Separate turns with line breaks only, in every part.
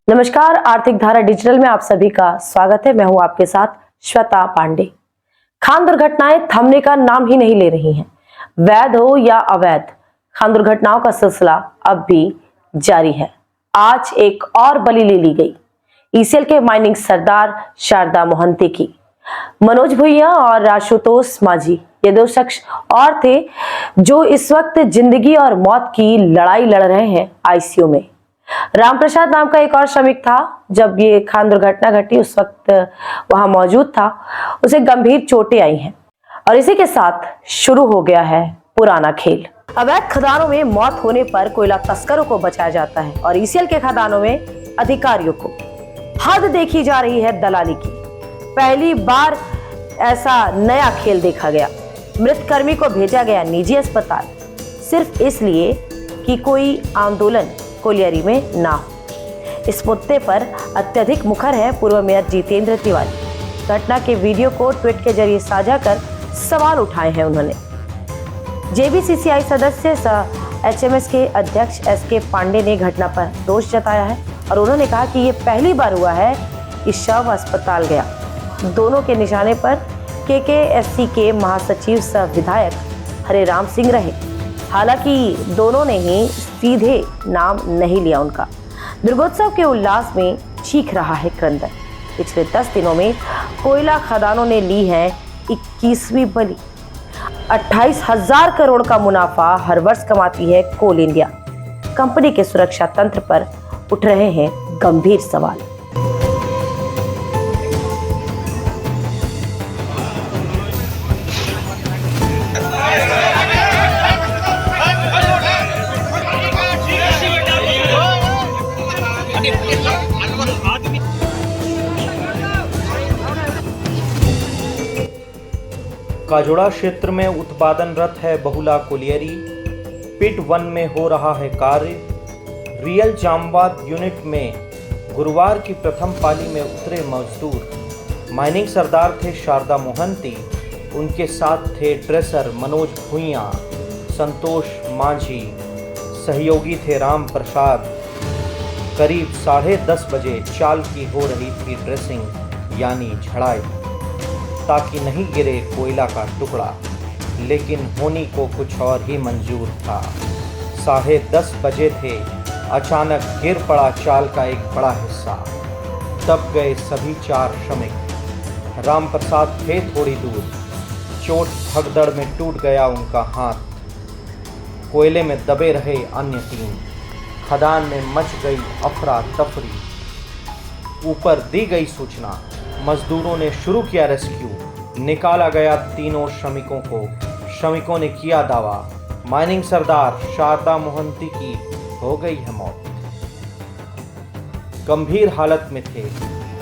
नमस्कार, आर्थिक धारा डिजिटल में आप सभी का स्वागत है। मैं हूं आपके साथ श्वेता पांडे। खान दुर्घटनाएं थमने का नाम ही नहीं ले रही हैं। वैध हो या अवैध, खान दुर्घटनाओं का सिलसिला अब भी जारी है। आज एक और बलि ले ली गई ईसीएल के माइनिंग सरदार शारदा मोहंती की। मनोज भुइयां और आशुतोष माझी ये दो शख्स और थे जो इस वक्त जिंदगी और मौत की लड़ाई लड़ रहे हैं आईसीयू में। राम प्रसाद नाम का एक और श्रमिक था। जब ये खान दुर्घटना घटी उस वक्त वहां मौजूद था। उसे गंभीर चोटें आई हैं और इसी के साथ शुरू हो गया है पुराना खेल। अवैध खदानों में मौत होने पर कोयला तस्करों को बचाया जाता है और ईसीएल के खदानों में अधिकारियों को। हद देखी जा रही है दलाली की। पहली बार ऐसा नया खेल देखा गया। मृत कर्मी को भेजा गया निजी अस्पताल सिर्फ इसलिए कि कोई आंदोलन कोलियरी में ना हो। इस मुद्दे पर अत्यधिक मुखर है पूर्व मेयर जितेंद्र तिवारी। घटना के वीडियो को ट्वीट के जरिए साझा कर सवाल उठाए हैं उन्होंने। जेबीसीसीआई सदस्य सह एचएमएस के अध्यक्ष एसके पांडे ने घटना पर रोष जताया है और उन्होंने कहा कि ये पहली बार हुआ है कि शव अस्पताल गया। दोनों के निशाने पर केकेएससी के महासचिव सह विधायक हरे राम सिंह रहे। हालांकि दोनों ने ही सीधे नाम नहीं लिया उनका। दुर्गोत्सव के उल्लास में चीख रहा है क्रंदन। पिछले 10 दिनों में कोयला खदानों ने ली है 21वीं बलि। 28,000 करोड़ का मुनाफा हर वर्ष कमाती है कोल इंडिया। कंपनी के सुरक्षा तंत्र पर उठ रहे हैं गंभीर सवाल।
काजोड़ा क्षेत्र में उत्पादनरत है बहुला कोलियरी। पिट 1 में हो रहा है कार्य। रियल जामबाद यूनिट में गुरुवार की प्रथम पाली में उतरे मजदूर। माइनिंग सरदार थे शारदा मोहंती, उनके साथ थे ट्रेसर मनोज भुइयां, संतोष माझी, सहयोगी थे राम प्रसाद। करीब 10:30 बजे चाल की हो रही थी ड्रेसिंग यानी झड़ाई, ताकि नहीं गिरे कोयला का टुकड़ा। लेकिन होनी को कुछ और ही मंजूर था। 10:30 बजे थे, अचानक गिर पड़ा चाल का एक बड़ा हिस्सा। दब गए सभी 4 श्रमिक। राम प्रसाद थे थोड़ी दूर। चोट भगदड़ में टूट गया उनका हाथ। कोयले में दबे रहे अन्य 3। खदान में मच गई अफरा तफरी। ऊपर दी गई सूचना, मजदूरों ने शुरू किया रेस्क्यू। निकाला गया तीनों श्रमिकों को। श्रमिकों ने किया दावा, माइनिंग सरदार शारदा मोहंती की हो गई है मौत। गंभीर हालत में थे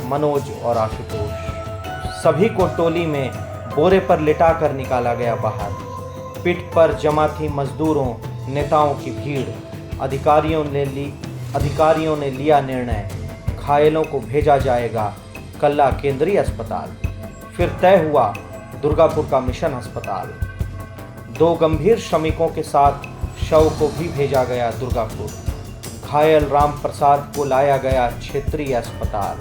मनोज और आशुतोष। सभी को टोली में बोरे पर लिटा कर निकाला गया बाहर। पिट पर जमा थी मजदूरों नेताओं की भीड़। अधिकारियों ने लिया निर्णय, घायलों को भेजा जाएगा कल्ला केंद्रीय अस्पताल। फिर तय हुआ दुर्गापुर का मिशन अस्पताल। 2 गंभीर श्रमिकों के साथ शव को भी भेजा गया दुर्गापुर। घायल राम प्रसाद को लाया गया क्षेत्रीय अस्पताल।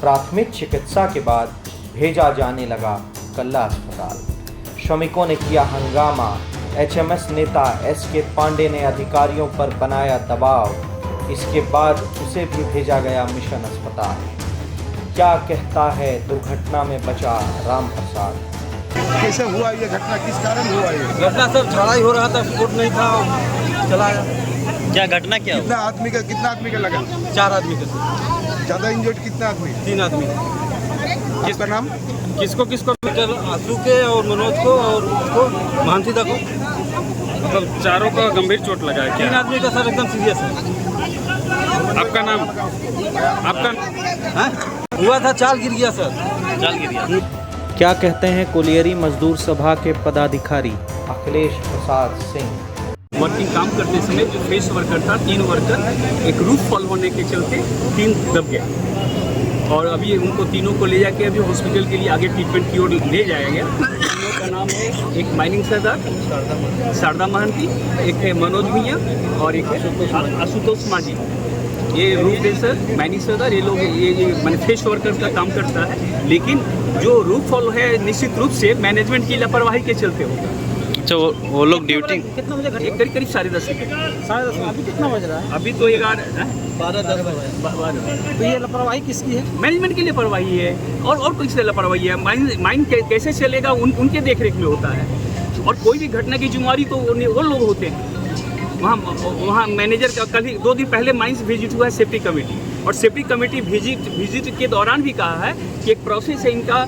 प्राथमिक चिकित्सा के बाद भेजा जाने लगा कल्ला अस्पताल। श्रमिकों ने किया हंगामा। एचएमएस नेता एसके पांडे ने अधिकारियों पर बनाया दबाव। इसके बाद उसे भी भेजा गया मिशन अस्पताल। क्या कहता है दुर्घटना में बचा राम प्रसाद?
कैसे हुआ ये घटना, किस कारण हुआ ये
घटना? सर झड़ाई हो रहा था, स्पोर्ट नहीं था, चलाया।
क्या घटना क्या
कितना आदमी का लगा?
4 आदमी का सर।
ज्यादा इंजर्ड कितना आदमी?
3 आदमी।
किसका नाम?
किसको आंसू के और मनोज को और उसको महंती दा को।
मतलब चारों का गंभीर चोट लगा है क्या?
3 आदमी का सर एकदम सीरियस है।
आपका नाम?
हाँ? हुआ था, चाल गिर गया सर।
चाल गिर गया।
क्या कहते हैं कोलियरी मजदूर सभा के पदाधिकारी अखिलेश प्रसाद सिंह?
वर्किंग काम करते समय जो फेस वर्कर था, 3 वर्कर एक रूफ फॉल होने के चलते 3 दब गए और अभी उनको तीनों को ले जाके अभी हॉस्पिटल के लिए आगे ट्रीटमेंट की ओर ले जाया गया। तीनों का नाम है, एक माइनिंग सरदार शारदा महंती, एक है मनोज भुइयां और एक है आशुतोष माझी। ये रूफ बेसर मैन्युफैक्चरर ये लोग ये मैंने फेस वर्कर का काम करता है, लेकिन जो रूफ फॉल है निश्चित रूप से मैनेजमेंट की लापरवाही के चलते होगा।
अच्छा वो लोग ड्यूटी
कितना बजे करीब करीब 10:30 बजे।
10:30 अभी कितना बज रहा है?
अभी तो
12:10 तो ये लापरवाही किसकी है?
मैनेजमेंट की लापरवाही है और कुछ लापरवाही है। माइन कैसे चलेगा उनके देख रेख में होता है, और कोई भी घटना की जिम्मेवारी तो वो लोग होते हैं। वहाँ मैनेजर का कल ही 2 दिन पहले माइंस विजिट हुआ है सेफ्टी कमेटी, और सेफ्टी कमेटी विजिट के दौरान भी कहा है कि एक प्रोसेस है इनका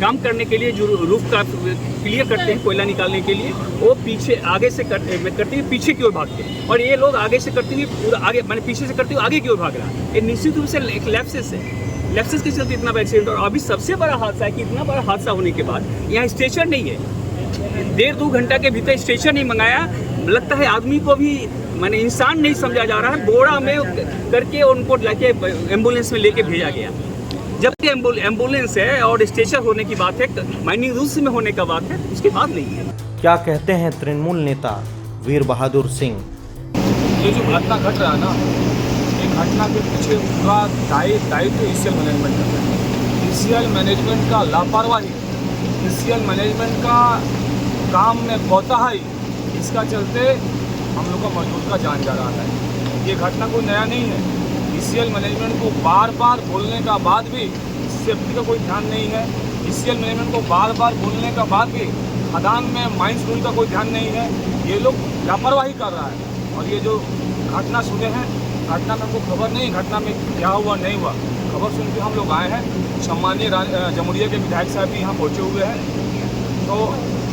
काम करने के लिए, जो रूफ का क्लियर करते हैं कोयला निकालने के लिए, वो पीछे आगे से करते हुए पीछे की ओर भागते हैं, और ये लोग आगे से करते हुए पूरा आगे मैंने पीछे से करते हुए आगे की ओर भाग रहा है। ये निश्चित रूप से एक लैप्सेस है, लैप्सेस के चलते इतना बड़ा एक्सीडेंट। और अभी सबसे बड़ा हादसा है कि इतना बड़ा हादसा होने के बाद यहाँ स्टेशन नहीं है, 1.5-2 घंटा के भीतर स्टेशन नहीं मंगाया। लगता है आदमी को भी मैंने इंसान नहीं समझा जा रहा है, बोरा में करके उनको लाके एम्बुलेंस में लेके भेजा गया, जबकि एम्बुलेंस है और स्टेशन होने की बात है, माइनिंग रूल्स में होने का बात है, उसके बाद नहीं है।
क्या कहते हैं तृणमूल नेता वीर बहादुर सिंह?
ये जो घटना घट रहा है ना, ये घटना के पीछे पूरा दायित्व ईसीएल मैनेजमेंट का है। ईसीएल मैनेजमेंट का लापरवाही, ईसीएल मैनेजमेंट का काम में कोताही, इसका चलते हम लोग का मजदूर का जान जा रहा है। ये घटना कोई नया नहीं है। ईसीएल मैनेजमेंट को बार बार बोलने का बाद भी सेफ्टी का कोई ध्यान नहीं है। ईसीएल मैनेजमेंट को बार बार बोलने का बाद भी खदान में माइंस रूल का कोई ध्यान नहीं है। ये लोग लापरवाही कर रहा है। और ये जो घटना सुने हैं, घटना में हमको खबर नहीं घटना में क्या हुआ नहीं हुआ, खबर सुन के हम लोग आए हैं। सम्मानीय जमुरिया के विधायक साहब भी यहाँ पहुँचे हुए हैं, तो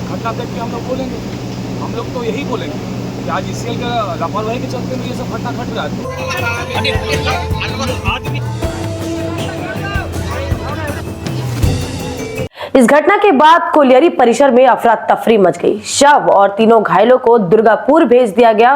घटना देख के हम लोग बोलेंगे, हम लोग तो यही बोलेंगे कि आज ईसीएल का लापरवाही के चलते में ये सब घटना घट रहा है।
इस घटना के बाद कोलियरी परिसर में अफरा तफरी मच गई। शव और तीनों घायलों को दुर्गापुर भेज दिया गया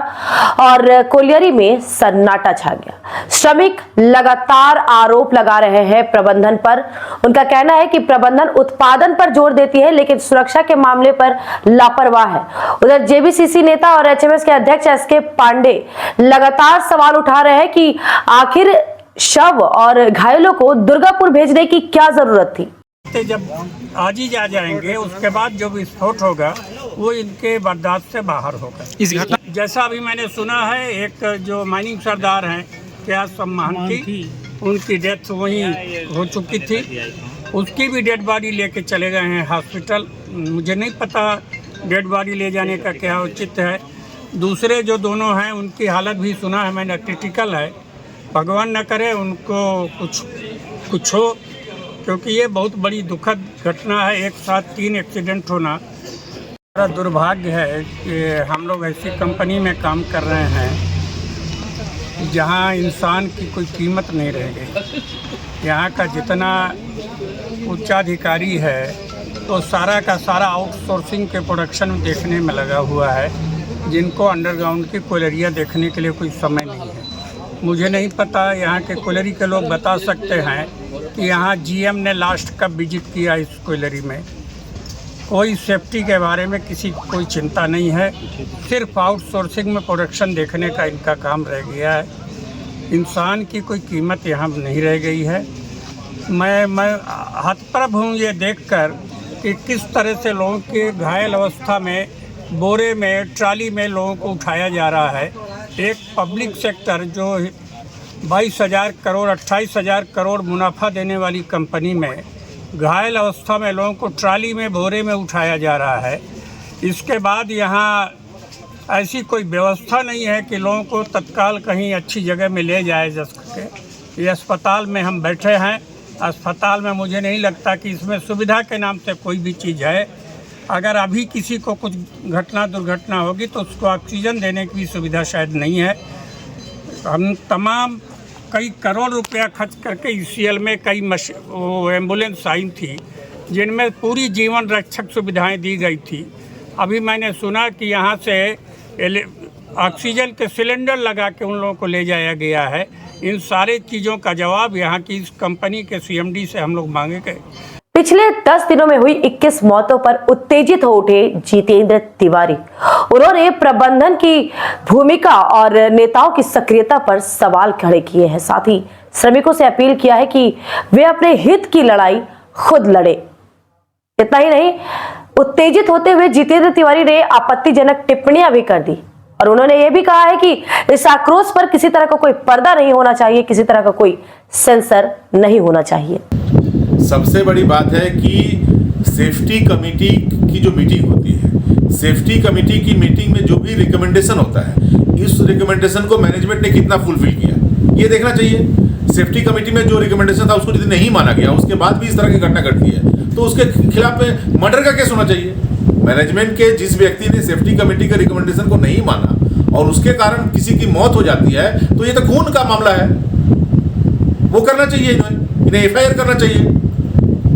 और कोलियरी में सन्नाटा छा गया। श्रमिक लगातार आरोप लगा रहे हैं प्रबंधन पर। उनका कहना है कि प्रबंधन उत्पादन पर जोर देती है लेकिन सुरक्षा के मामले पर लापरवाह है। उधर जेबीसीसी नेता और एचएमएस के अध्यक्ष एसके पांडे लगातार सवाल उठा रहे हैं कि आखिर शव और घायलों को दुर्गापुर भेजने की क्या जरूरत थी।
जब आज ही जा जाएंगे उसके बाद जो विस्फोट होगा वो इनके बर्दाश्त से बाहर होगा।
इस घटना
जैसा अभी मैंने सुना है, एक जो माइनिंग सरदार हैं क्या सम्मान की, उनकी डेथ वहीं हो चुकी थी, उसकी भी डेड बॉडी लेके चले गए हैं हॉस्पिटल। मुझे नहीं पता डेड बॉडी ले जाने का क्या उचित है। दूसरे जो दोनों हैं उनकी हालत भी सुना है मैंने क्रिटिकल है। भगवान न करे उनको कुछ हो, क्योंकि ये बहुत बड़ी दुखद घटना है, एक साथ 3 एक्सीडेंट होना। बड़ा दुर्भाग्य है कि हम लोग ऐसी कंपनी में काम कर रहे हैं जहां इंसान की कोई कीमत नहीं रह गई। यहाँ का जितना उच्चाधिकारी है तो सारा का सारा आउटसोर्सिंग के प्रोडक्शन में देखने में लगा हुआ है, जिनको अंडरग्राउंड की कोयलरियाँ देखने के लिए कोई समय नहीं है। मुझे नहीं पता, यहाँ के कोयलरी के लोग बता सकते हैं कि यहाँ जीएम ने लास्ट कब विजिट किया इस कोयलरी में। कोई सेफ्टी के बारे में किसी को कोई चिंता नहीं है, सिर्फ आउटसोर्सिंग में प्रोडक्शन देखने का इनका काम रह गया है। इंसान की कोई कीमत यहाँ नहीं रह गई है। मैं हतप्रभ हूँ ये देखकर कि किस तरह से लोगों के घायल अवस्था में बोरे में ट्राली में लोगों को उठाया जा रहा है। एक पब्लिक सेक्टर जो 22,000 करोड़ 28,000 करोड़ मुनाफा देने वाली कंपनी में घायल अवस्था में लोगों को ट्राली में बोरे में उठाया जा रहा है। इसके बाद यहाँ ऐसी कोई व्यवस्था नहीं है कि लोगों को तत्काल कहीं अच्छी जगह में ले जाए जा सके। ये अस्पताल में हम बैठे हैं, अस्पताल में मुझे नहीं लगता कि इसमें सुविधा के नाम से कोई भी चीज़ है। अगर अभी किसी को कुछ दुर्घटना होगी तो उसको ऑक्सीजन देने की भी सुविधा शायद नहीं है। हम तमाम कई करोड़ रुपया खर्च करके ईसीएल में कई एम्बुलेंस आई थी जिनमें पूरी जीवन रक्षक सुविधाएं दी गई थी। अभी मैंने सुना कि यहाँ से ऑक्सीजन के सिलेंडर लगा के उन लोगों को ले जाया गया है। इन सारे चीज़ों का जवाब यहाँ की इस कंपनी के सीएमडी से हम लोग मांगे गए।
पिछले 10 दिनों में हुई 21 मौतों पर उत्तेजित हो उठे जितेंद्र तिवारी। उन्होंने प्रबंधन की भूमिका और नेताओं की सक्रियता पर सवाल खड़े किए हैं। साथ ही श्रमिकों से अपील किया है कि वे अपने हित की लड़ाई खुद लड़े। इतना ही नहीं, उत्तेजित होते हुए जितेंद्र तिवारी ने आपत्तिजनक टिप्पणियां भी कर दी और उन्होंने यह भी कहा है कि इस आक्रोश पर किसी तरह का कोई पर्दा नहीं होना चाहिए, किसी तरह का कोई सेंसर नहीं होना चाहिए।
सबसे बड़ी बात है कि सेफ्टी कमेटी की जो मीटिंग होती है, सेफ्टी कमेटी की मीटिंग में जो भी रिकमेंडेशन होता है, इस रिकमेंडेशन को मैनेजमेंट ने कितना फुलफिल किया ये देखना चाहिए। सेफ्टी कमेटी में जो रिकमेंडेशन था उसको यदि नहीं माना गया, उसके बाद भी इस तरह की घटना घटती है तो उसके खिलाफ मर्डर का केस होना चाहिए। मैनेजमेंट के जिस व्यक्ति ने सेफ्टी कमेटी के रिकमेंडेशन को नहीं माना और उसके कारण किसी की मौत हो जाती है तो ये तो खून का मामला है, वो करना चाहिए, इन्हें एफआईआर करना चाहिए,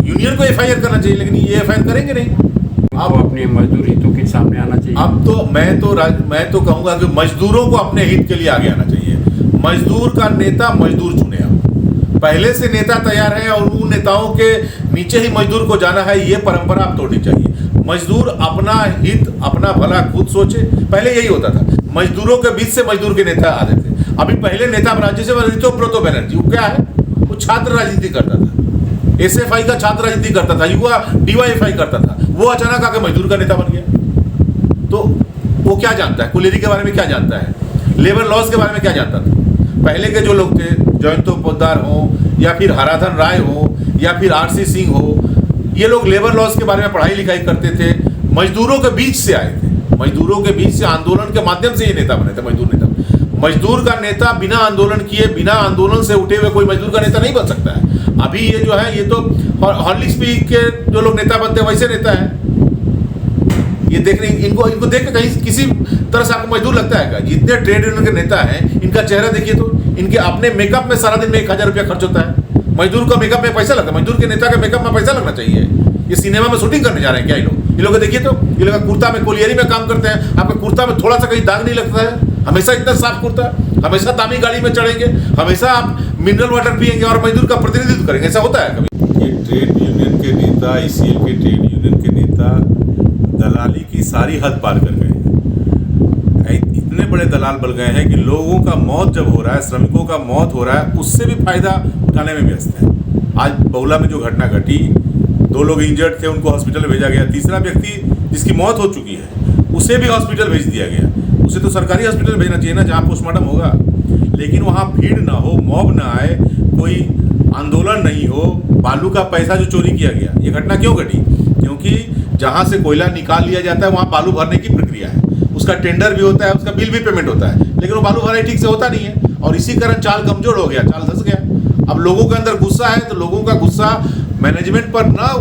यूनियन को एफआईआर करना चाहिए, लेकिन ये एफआईआर करेंगे नहीं।
आप अपने मजदूर हितों के सामने आना चाहिए।
अब तो मैं तो कहूंगा कि मजदूरों को अपने हित के लिए आगे आना चाहिए। मजदूर का नेता मजदूर चुने। अब पहले से नेता तैयार है और उन नेताओं के नीचे ही मजदूर को जाना है, ये परंपरा अब तोड़नी चाहिए। मजदूर अपना हित अपना भला खुद सोचे। पहले यही होता था, मजदूरों के बीच से मजदूर के नेता आते थे। अभी पहले नेता राज्य से ऋतुव्रत बनर्जी, वो क्या है, वो छात्र राजनीति करता था, एसएफआई का छात्र राजनीति करता था, युवा डीवाईएफआई करता था, वो अचानक आके मजदूर का नेता बन गया। तो वो क्या जानता है, कुलेरी के बारे में क्या जानता है, लेबर लॉज के बारे में क्या जानता था। पहले के जो लोग थे, जयंत पोद्दार हो या फिर हराधन राय हो या फिर आरसी सिंह हो, ये लोग लेबर लॉज के बारे में पढ़ाई लिखाई करते थे, मजदूरों के बीच से आए थे, मजदूरों के बीच से आंदोलन के माध्यम से ये नेता बने थे। मजदूर नेता, मजदूर का नेता बिना आंदोलन किए, बिना आंदोलन से उठे हुए कोई मजदूर का नेता नहीं बन सकता है। अभी ये जो है, ये तो हॉर्लिक्स पी के जो लोग नेता बनते हैं वैसे नेता है। ये देखने इनको देख के कहीं किसी तरह से आपको मजदूर लगता है क्या? जितने ट्रेड यूनियन के नेता हैं, इनका चेहरा देखिए तो इनके अपने मेकअप में सारा दिन में 1000 रुपया खर्च होता है। मजदूर का मेकअप में पैसा लगता है, मजदूर के नेता के मेकअप में पैसा लगना चाहिए। ये सिनेमा में शूटिंग करने जा रहे हैं क्या ये लोग देखिए तो, ये लोग कुर्ता में कोलियरी में काम करते हैं। आपके कुर्ता में थोड़ा सा कहीं दाग नहीं लगता है? हमेशा इतना साफ कुर्ता, हमेशा दामी गाड़ी में चढ़ेंगे, हमेशा आप मिनरल वाटर पिएंगे और मजदूर का प्रतिनिधित्व करेंगे, ऐसा होता है कभी?
ये ट्रेड यूनियन के नेता, ईसीएल के ट्रेड यूनियन के नेता दलाली की सारी हद पार कर गए हैं। इतने बड़े दलाल बन गए हैं कि लोगों का मौत जब हो रहा है, श्रमिकों का मौत हो रहा है, उससे भी फायदा उठाने में व्यस्त है। आज बगुला में जो घटना घटी, 2 लोग इंजर्ड थे, उनको हॉस्पिटल भेजा गया। तीसरा व्यक्ति जिसकी मौत हो चुकी है उसे भी हॉस्पिटल भेज दिया गया। उसे तो सरकारी हॉस्पिटल भेजना चाहिए ना, जहाँ पोस्टमार्टम होगा। लेकिन वहाँ भीड़ ना हो, मॉब ना आए, कोई आंदोलन नहीं हो, बालू का पैसा जो चोरी किया गया, ये घटना क्यों घटी? क्योंकि जहाँ से कोयला निकाल लिया जाता है वहाँ बालू भरने की प्रक्रिया है, उसका टेंडर भी होता है, उसका बिल भी पेमेंट होता है, लेकिन वो बालू भराई ठीक से होता नहीं है और इसी कारण चाल कमजोर हो गया, चाल धंस गया। अब लोगों के अंदर गुस्सा है तो लोगों का गुस्सा मैनेजमेंट पर ना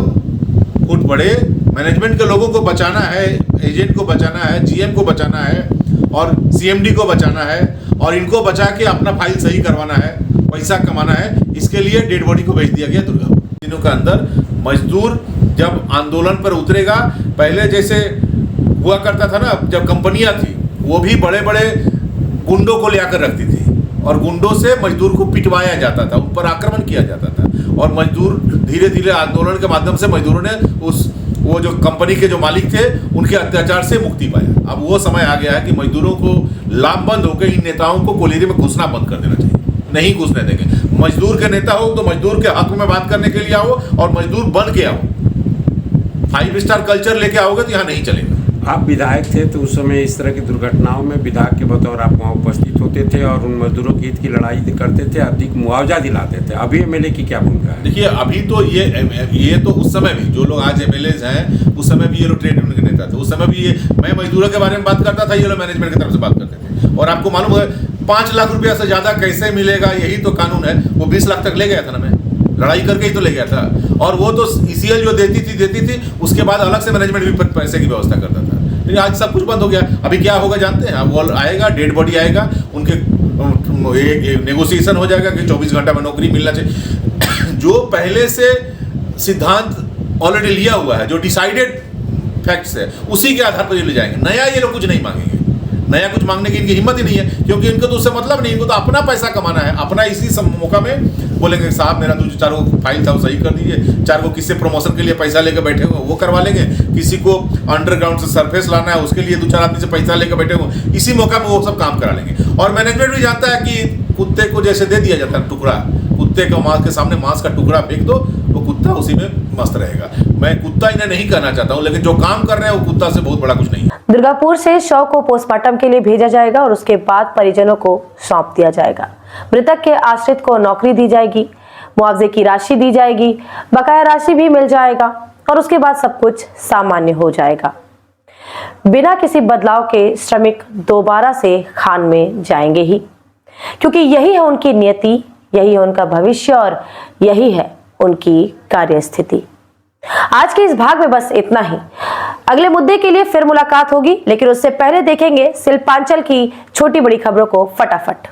उठ पड़े। मैनेजमेंट के लोगों को बचाना है, एजेंट को बचाना है, जीएम को बचाना है और सीएमडी को बचाना है और इनको बचा के अपना फाइल सही करवाना है, पैसा कमाना है। इसके लिए डेड बॉडी को भेज दिया गया दुर्गापुर। दिनों के अंदर मजदूर जब आंदोलन पर उतरेगा, पहले जैसे हुआ करता था ना, जब कंपनियां थी वो भी बड़े बड़े गुंडों को ले आकर रखती थी और गुंडों से मजदूर को पिटवाया जाता था, उन पर आक्रमण किया जाता था और मजदूर धीरे धीरे आंदोलन के माध्यम से मजदूरों ने वो जो कंपनी के जो मालिक थे उनके अत्याचार से मुक्ति पाया। अब वो समय आ गया है कि मजदूरों को लामबंद होकर इन नेताओं को कोलियरी में घुसना बंद कर देना चाहिए, नहीं घुसने देंगे। मजदूर के नेता हो तो मजदूर के हक में बात करने के लिए आओ और मजदूर बन के आओ। 5 स्टार कल्चर लेके आओगे तो यहाँ नहीं चलेगा।
आप विधायक थे तो उस समय इस तरह की दुर्घटनाओं में विधायक के बतौर आप वहाँ उपस्थित होते थे और उन मजदूरों के हित की लड़ाई करते थे, अधिक मुआवजा दिलाते थे। अभी एमएलए की क्या भूमिका है?
देखिए, अभी तो ये तो उस समय भी जो लोग आज एमएलए हैं, उस समय भी ये लोग ट्रेड यूनियन के नेता थे। उस समय भी मैं मजदूरों के बारे में बात करता था, ये लोग मैनेजमेंट की तरफ से बात करते थे। और आपको मालूम है 5 लाख रुपया से ज़्यादा कैसे मिलेगा, यही तो कानून है। वो 20 लाख तक ले गया था ना, मैं लड़ाई करके ही तो ले गया था। और वो तो ईसीएल जो देती थी उसके बाद अलग से मैनेजमेंट भी पैसे की व्यवस्था करता था। लेकिन आज सब कुछ बंद हो गया। अभी क्या होगा जानते हैं? वो आएगा, डेड बॉडी आएगा, उनके नेगोशिएशन हो जाएगा कि 24 घंटा में नौकरी मिलना चाहिए। जो पहले से सिद्धांत ऑलरेडी लिया हुआ है, जो डिसाइडेड फैक्ट्स है, उसी के आधार पर ये ले जाएंगे। नया ये लोग कुछ नहीं मांगेंगे, नया कुछ मांगने की इनकी हिम्मत ही नहीं है, क्योंकि इनको तो उससे मतलब नहीं, इनको तो अपना पैसा कमाना है। अपना इसी मौका में बोलेंगे साहब मेरा 2-4 को फाइल था वो सही कर दीजिए, 4 को किससे प्रमोशन के लिए पैसा लेकर बैठे हो वो करवा लेंगे, किसी को अंडरग्राउंड से सरफेस लाना है उसके लिए 2-4 आदमी से पैसा लेकर बैठे हो, इसी मौका में वो सब काम करा लेंगे। और मैनेजमेंट भी जानता है कि कुत्ते को जैसे दे दिया जाता है टुकड़ा, कुत्ते का मांस के सामने मांस का टुकड़ा फेंक दो, वो कुत्ता उसी में मस्त रहेगा। मैं कुत्ता इन्हें नहीं कहना चाहता हूँ, लेकिन जो काम कर रहे हैं वो कुत्ता से बहुत बड़ा कुछ नहीं है।
दुर्गापुर से शव को पोस्टमार्टम के लिए भेजा जाएगा और उसके बाद परिजनों को सौंप दिया जाएगा। मृतक के आश्रित को नौकरी दी जाएगी, मुआवजे की राशि दी जाएगी, बकाया राशि भी मिल जाएगा और उसके बाद सब कुछ सामान्य हो जाएगा। बिना किसी बदलाव के श्रमिक दोबारा से खान में जाएंगे ही, क्योंकि यही है उनकी नियति, यही है उनका भविष्य और यही है उनकी कार्यस्थिति। आज के इस भाग में बस इतना ही। अगले मुद्दे के लिए फिर मुलाकात होगी, लेकिन उससे पहले देखेंगे शिल्पांचल की छोटी बड़ी खबरों को फटाफट।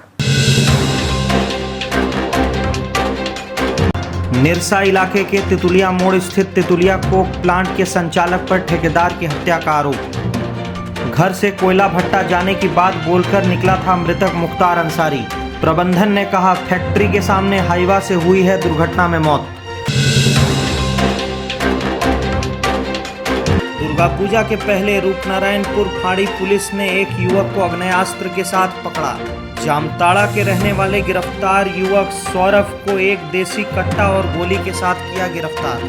निरसा इलाके के तितुलिया मोड़ स्थित तितुलिया कोक प्लांट के संचालक पर ठेकेदार की हत्या का आरोप। घर से कोयला भट्टा जाने की बात बोलकर निकला था मृतक मुख्तार अंसारी। प्रबंधन ने कहा फैक्ट्री के सामने हाईवा से हुई है दुर्घटना में मौत। दुर्गा पूजा के पहले रूपनारायणपुर फाड़ी पुलिस ने एक युवक को आग्नेयास्त्र के साथ पकड़ा। जामताड़ा के रहने वाले गिरफ्तार युवक सौरभ को एक देसी कट्टा और गोली के साथ किया गिरफ्तार।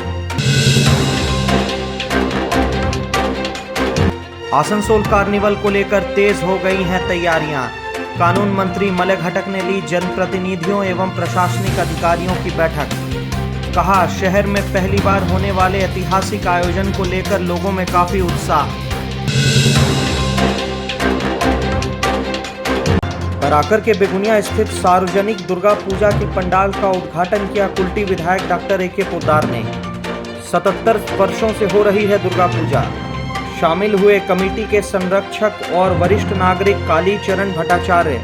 आसनसोल कार्निवल को लेकर तेज हो गई हैं तैयारियां। कानून मंत्री मलय घटक ने ली जनप्रतिनिधियों एवं प्रशासनिक अधिकारियों की बैठक। कहा शहर में पहली बार होने वाले ऐतिहासिक आयोजन को लेकर लोगों में काफी उत्साह। बराकर के बेगुनिया स्थित सार्वजनिक दुर्गा पूजा के पंडाल का उद्घाटन किया कुल्टी विधायक डॉक्टर ए.के. पोद्दार ने। 77 वर्षों से हो रही है दुर्गा पूजा। शामिल हुए कमेटी के संरक्षक और वरिष्ठ नागरिक कालीचरण भट्टाचार्य,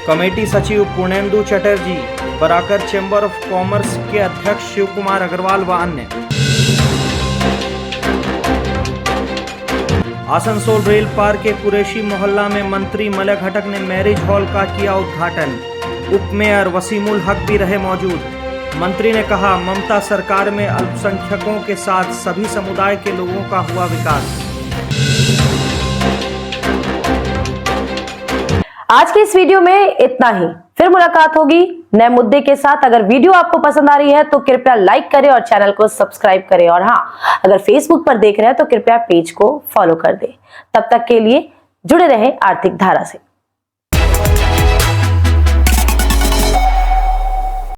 कमेटी सचिव Purnendu Chatterjee, Barakar chamber of commerce के अध्यक्ष शिव कुमार अग्रवाल व अन्य। आसनसोल रेल पार्क के कुरैशी मोहल्ला में मंत्री मलय घटक ने मैरिज हॉल का किया उद्घाटन। उप मेयर वसीमुल हक भी रहे मौजूद। मंत्री ने कहा ममता सरकार में अल्पसंख्यकों के साथ सभी समुदाय के लोगों का हुआ विकास।
आज की इस वीडियो में इतना ही। फिर मुलाकात होगी नए मुद्दे के साथ। अगर वीडियो आपको पसंद आ रही है तो कृपया लाइक करें और चैनल को सब्सक्राइब करें, और हाँ, अगर फेसबुक पर देख रहे हैं तो कृपया पेज को फॉलो कर दें। तब तक के लिए जुड़े रहें आर्थिक धारा से।